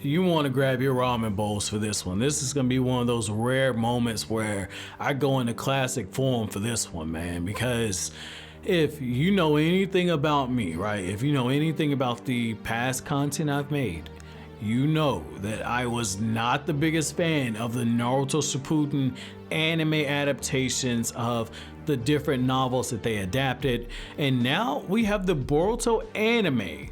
you want to grab your ramen bowls for this one. This is going to be one of those rare moments where I go into classic form for this one, man, because if you know anything about me, right? If you know anything about the past content I've made, you know that I was not the biggest fan of the Naruto Shippuden anime adaptations of the different novels that they adapted. And now we have the Boruto anime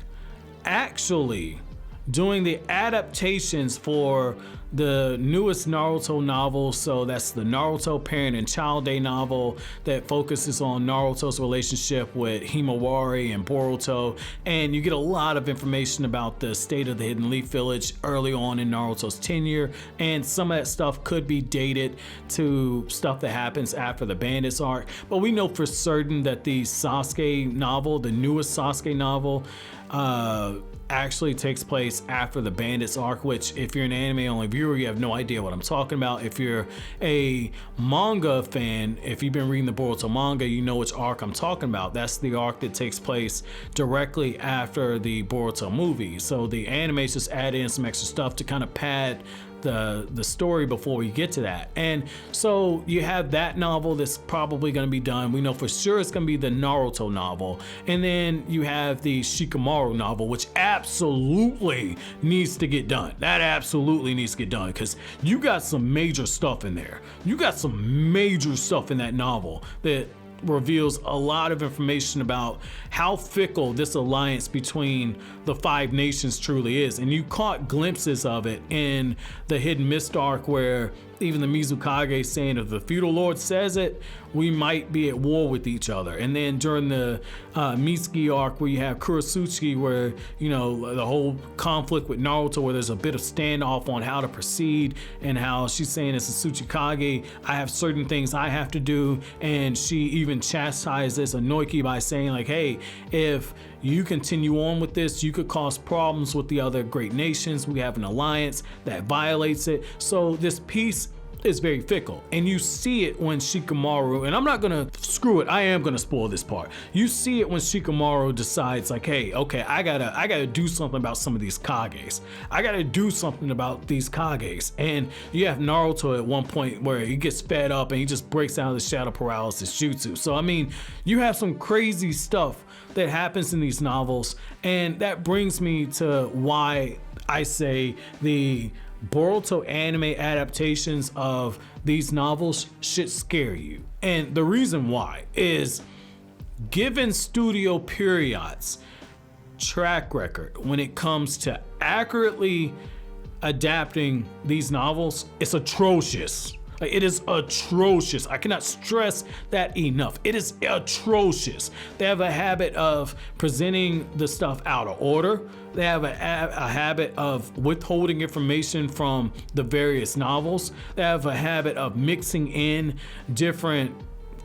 actually doing the adaptations for the newest Naruto novel. So that's the Naruto Parent and Child Day novel that focuses on Naruto's relationship with Himawari and Boruto. And you get a lot of information about the state of the Hidden Leaf Village early on in Naruto's tenure. And some of that stuff could be dated to stuff that happens after the Bandits arc. But we know for certain that the Sasuke novel, the newest Sasuke novel, actually takes place after the Bandits arc, which if you're an anime only viewer, you have no idea what I'm talking about. If you're a manga fan, if you've been reading the Boruto manga, you know which arc I'm talking about. That's the arc that takes place directly after the Boruto movie. So the animes just add in some extra stuff to kind of pad the story before we get to that. And so you have that novel that's probably going to be done. We know for sure it's going to be the Naruto novel. And then you have the Shikamaru novel, which absolutely needs to get done. That absolutely needs to get done because you got some major stuff in there. You got some major stuff in that novel that reveals a lot of information about how fickle this alliance between the five nations truly is. And you caught glimpses of it in the Hidden Mist arc where even the Mizukage saying if the feudal lord says it, we might be at war with each other. And then during the Mitsuki arc where you have Kurotsuki where, you know, the whole conflict with Naruto where there's a bit of standoff on how to proceed and how she's saying as a Tsuchikage, I have certain things I have to do. And she even chastises Anoiki by saying like, hey, if you continue on with this, you could cause problems with the other great nations. We have an alliance that violates it. So this piece is very fickle, and you see it when Shikamaru, and I'm not gonna screw it, I am gonna spoil this part. You see it when Shikamaru decides like, hey, okay, I gotta do something about some of these Kages. I gotta do something about these Kages. And you have Naruto at one point where he gets fed up and he just breaks out of the shadow paralysis jutsu. So I mean, you have some crazy stuff that happens in these novels, and that brings me to why I say the Boruto anime adaptations of these novels should scare you. And the reason why is, given Studio Period's track record when it comes to accurately adapting these novels, it's atrocious. Like, it is atrocious. I cannot stress that enough. It is atrocious. They have a habit of presenting the stuff out of order. They have a habit of withholding information from the various novels. They have a habit of mixing in different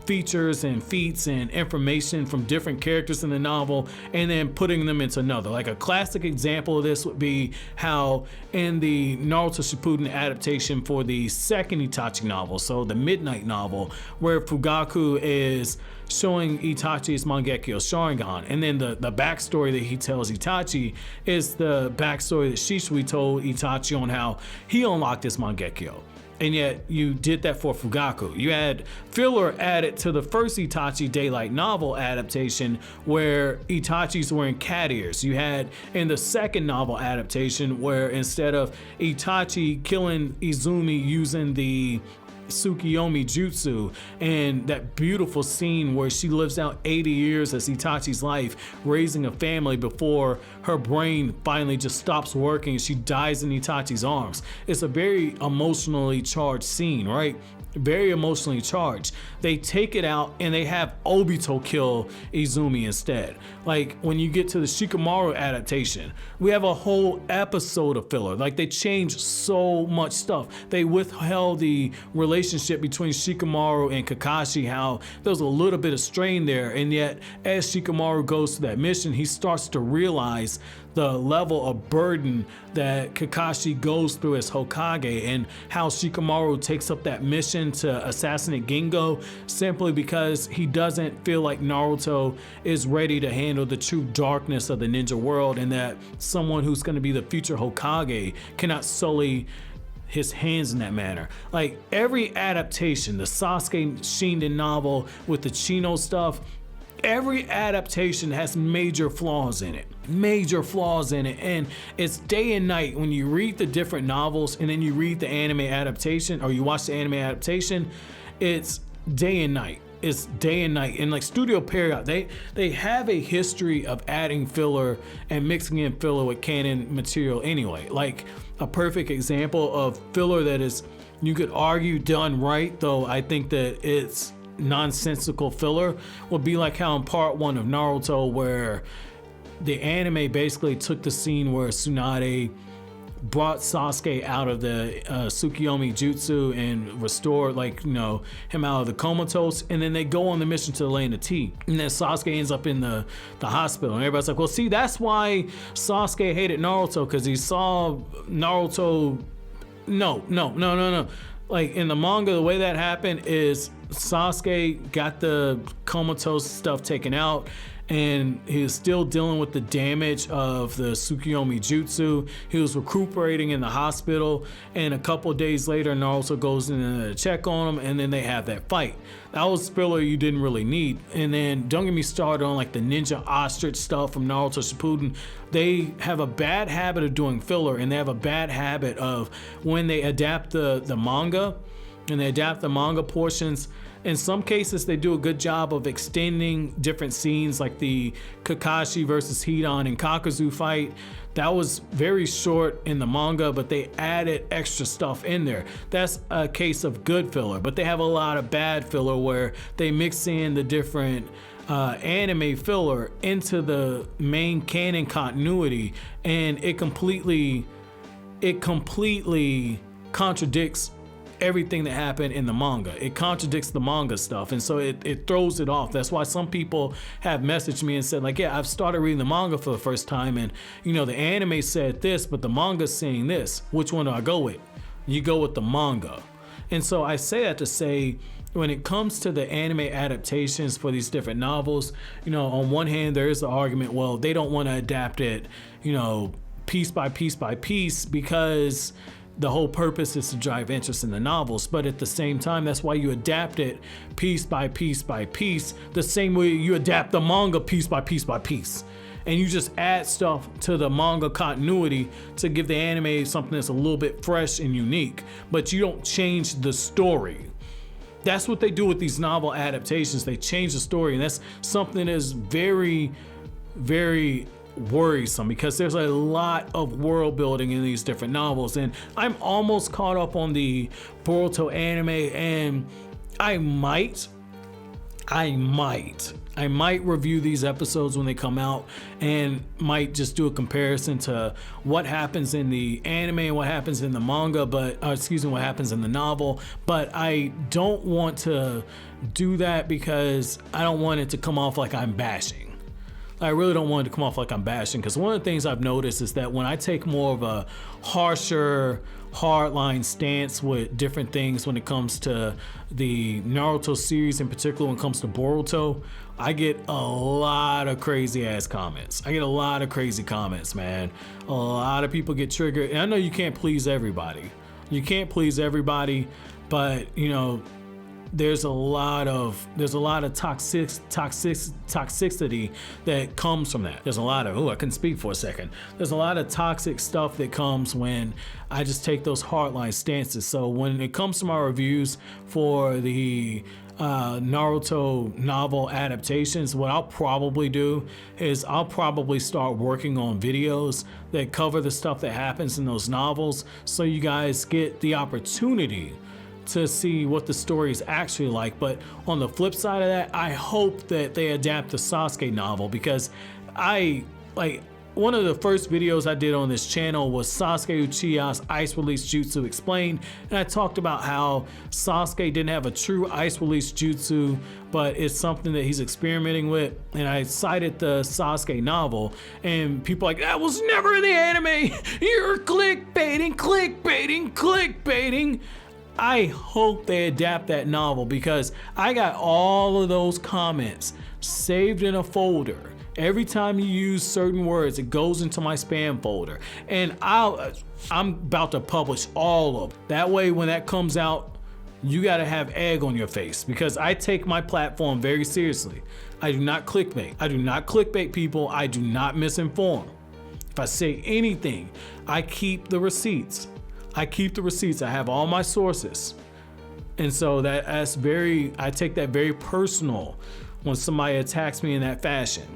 features and feats and information from different characters in the novel and then putting them into another. Like a classic example of this would be how in the Naruto Shippuden adaptation for the second Itachi novel, so the Midnight novel, where Fugaku is showing Itachi's Mangekyo Sharingan, and then the backstory that he tells Itachi is the backstory that Shisui told Itachi on how he unlocked his Mangekyo. And yet you did that for Fugaku. You had filler added to the first Itachi Daylight novel adaptation where Itachi's wearing cat ears. You had in the second novel adaptation where instead of Itachi killing Izumi using the Tsukiyomi Jutsu, and that beautiful scene where she lives out 80 years as Itachi's life, raising a family before her brain finally just stops working and she dies in Itachi's arms. It's a very emotionally charged scene, right? Very emotionally charged. They take it out and they have Obito kill Izumi instead. Like when you get to the Shikamaru adaptation, we have a whole episode of filler. Like they changed so much stuff. They withheld the relationship relationship between Shikamaru and Kakashi, how there was a little bit of strain there, and yet as Shikamaru goes to that mission, he starts to realize the level of burden that Kakashi goes through as Hokage, and how Shikamaru takes up that mission to assassinate Gingo simply because he doesn't feel like Naruto is ready to handle the true darkness of the ninja world, and that someone who's going to be the future Hokage cannot sully his hands in that manner. Like every adaptation, the Sasuke Shinden novel with the Chino stuff, every adaptation has major flaws in it. And it's day and night when you read the different novels and then you read the anime adaptation, or you watch the anime adaptation. It's day and night. And like Studio Period, they have a history of adding filler and mixing in filler with canon material anyway. Like a perfect example of filler that is, you could argue, done right, though I think that it's nonsensical filler, would be like how in part 1 of Naruto, where the anime basically took the scene where Tsunade brought Sasuke out of the Tsukiyomi Jutsu and restored, like, you know, him out of the comatose, and then they go on the mission to the Lane of Tea, and then Sasuke ends up in the hospital, and everybody's like, well, see, that's why Sasuke hated Naruto, because he saw Naruto. No. Like in the manga, the way that happened is Sasuke got the comatose stuff taken out, and he was still dealing with the damage of the Tsukiyomi Jutsu. He was recuperating in the hospital, and a couple days later, Naruto goes in to check on him, and then they have that fight. That was filler you didn't really need. And then don't get me started on like the ninja ostrich stuff from Naruto Shippuden. They have a bad habit of doing filler, and they have a bad habit of when they adapt the manga, and they adapt the manga portions. In some cases, they do a good job of extending different scenes, like the Kakashi versus Hidan and Kakuzu fight. That was very short in the manga, but they added extra stuff in there. That's a case of good filler, but they have a lot of bad filler where they mix in the different anime filler into the main canon continuity, and it completely contradicts everything that happened in the manga. It contradicts the manga stuff, and so it throws it off. That's why some people have messaged me and said, like, yeah, I've started reading the manga for the first time, and you know, the anime said this, but the manga's saying this. Which one do I go with? You go with the manga. And so I say that to say, when it comes to the anime adaptations for these different novels, you know, on one hand, there is the argument, well, they don't want to adapt it, you know, piece by piece by piece, because the whole purpose is to drive interest in the novels. But at the same time, that's why you adapt it piece by piece by piece, the same way you adapt the manga piece by piece by piece. And you just add stuff to the manga continuity to give the anime something that's a little bit fresh and unique, but you don't change the story. That's what they do with these novel adaptations. They change the story, and that's something that is very, very worrisome, because there's a lot of world building in these different novels. And I'm almost caught up on the Boruto anime, and I might review these episodes when they come out, and might just do a comparison to what happens in the anime and what happens in the manga, but what happens in the novel. But I don't want to do that because I don't want it to come off like I'm bashing. I really don't want it to come off like I'm bashing, because one of the things I've noticed is that when I take more of a harsher, hardline stance with different things when it comes to the Naruto series, in particular when it comes to Boruto, I get a lot of crazy ass comments. I get a lot of crazy comments, man. A lot of people get triggered. And I know you can't please everybody. But you know, there's a lot of toxicity that comes from that. There's a lot of, I couldn't speak for a second. There's a lot of toxic stuff that comes when I just take those hardline stances. So when it comes to my reviews for the Naruto novel adaptations, what I'll probably do is I'll probably start working on videos that cover the stuff that happens in those novels, so you guys get the opportunity to see what the story is actually like. But on the flip side of that, I hope that they adapt the Sasuke novel, because I one of the first videos I did on this channel was Sasuke Uchiha's Ice Release Jutsu Explained, and I talked about how Sasuke didn't have a true Ice Release Jutsu, but it's something that he's experimenting with, and I cited the Sasuke novel, and people are like, that was never in the anime, you're clickbaiting, clickbaiting, clickbaiting. I hope they adapt that novel because I got all of those comments saved in a folder. Every time you use certain words, it goes into my spam folder, and I'm about to publish all of them. That way, when that comes out, you got to have egg on your face because I take my platform very seriously. I do not clickbait. I do not clickbait people. I do not misinform. If I say anything, I keep the receipts. I keep the receipts. I have all my sources. And so I take that very personal when somebody attacks me in that fashion.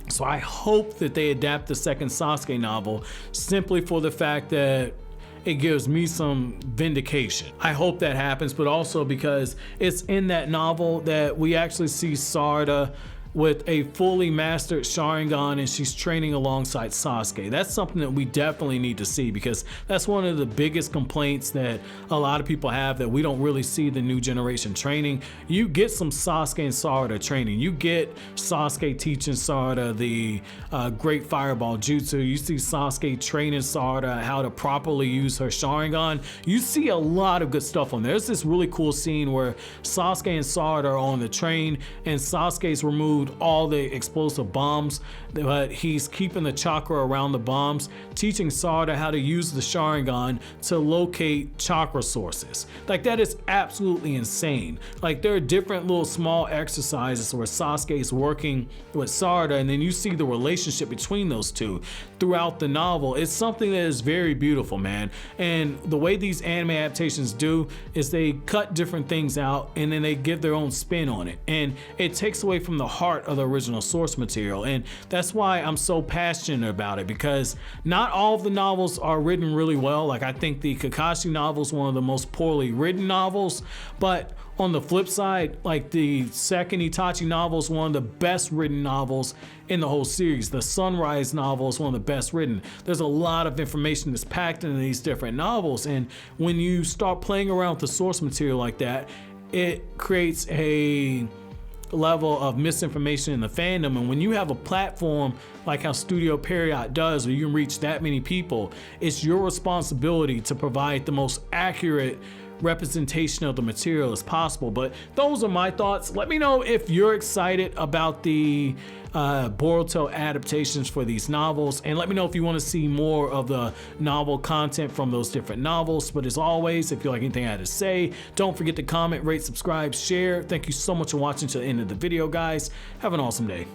So I hope that they adapt the second Sasuke novel simply for the fact that it gives me some vindication. I hope that happens, but also because it's in that novel that we actually see Sarada with a fully mastered Sharingan, and she's training alongside Sasuke. That's something that we definitely need to see because that's one of the biggest complaints that a lot of people have, that we don't really see the new generation training. You get some Sasuke and Sarada training. You get Sasuke teaching Sarada the Great Fireball Jutsu. You see Sasuke training Sarada how to properly use her Sharingan. You see a lot of good stuff on there. There's this really cool scene where Sasuke and Sarada are on the train and Sasuke's removed all the explosive bombs, but he's keeping the chakra around the bombs, teaching Sarada how to use the Sharingan to locate chakra sources. Like, that is absolutely insane. Like, there are different little small exercises where Sasuke is working with Sarada, and then you see the relationship between those two throughout the novel. It's something that is very beautiful, man. And the way these anime adaptations do is they cut different things out and then they give their own spin on it, and it takes away from the heart of the original source material. And that's why I'm so passionate about it, because not all of the novels are written really well. Like, I think the Kakashi novel is one of the most poorly written novels, but on the flip side, like, the second Itachi novel is one of the best written novels in the whole series. The Sunrise novel is one of the best written. There's a lot of information that's packed into these different novels, and when you start playing around with the source material like that, it creates a level of misinformation in the fandom. And when you have a platform like how Studio Period does, where you can reach that many people, it's your responsibility to provide the most accurate representation of the material as possible. But those are my thoughts. Let me know if you're excited about the Boruto adaptations for these novels, and let me know if you want to see more of the novel content from those different novels. But as always, if you like anything I had to say, don't forget to comment, rate, subscribe, share. Thank you so much for watching to the end of the video, guys. Have an awesome day.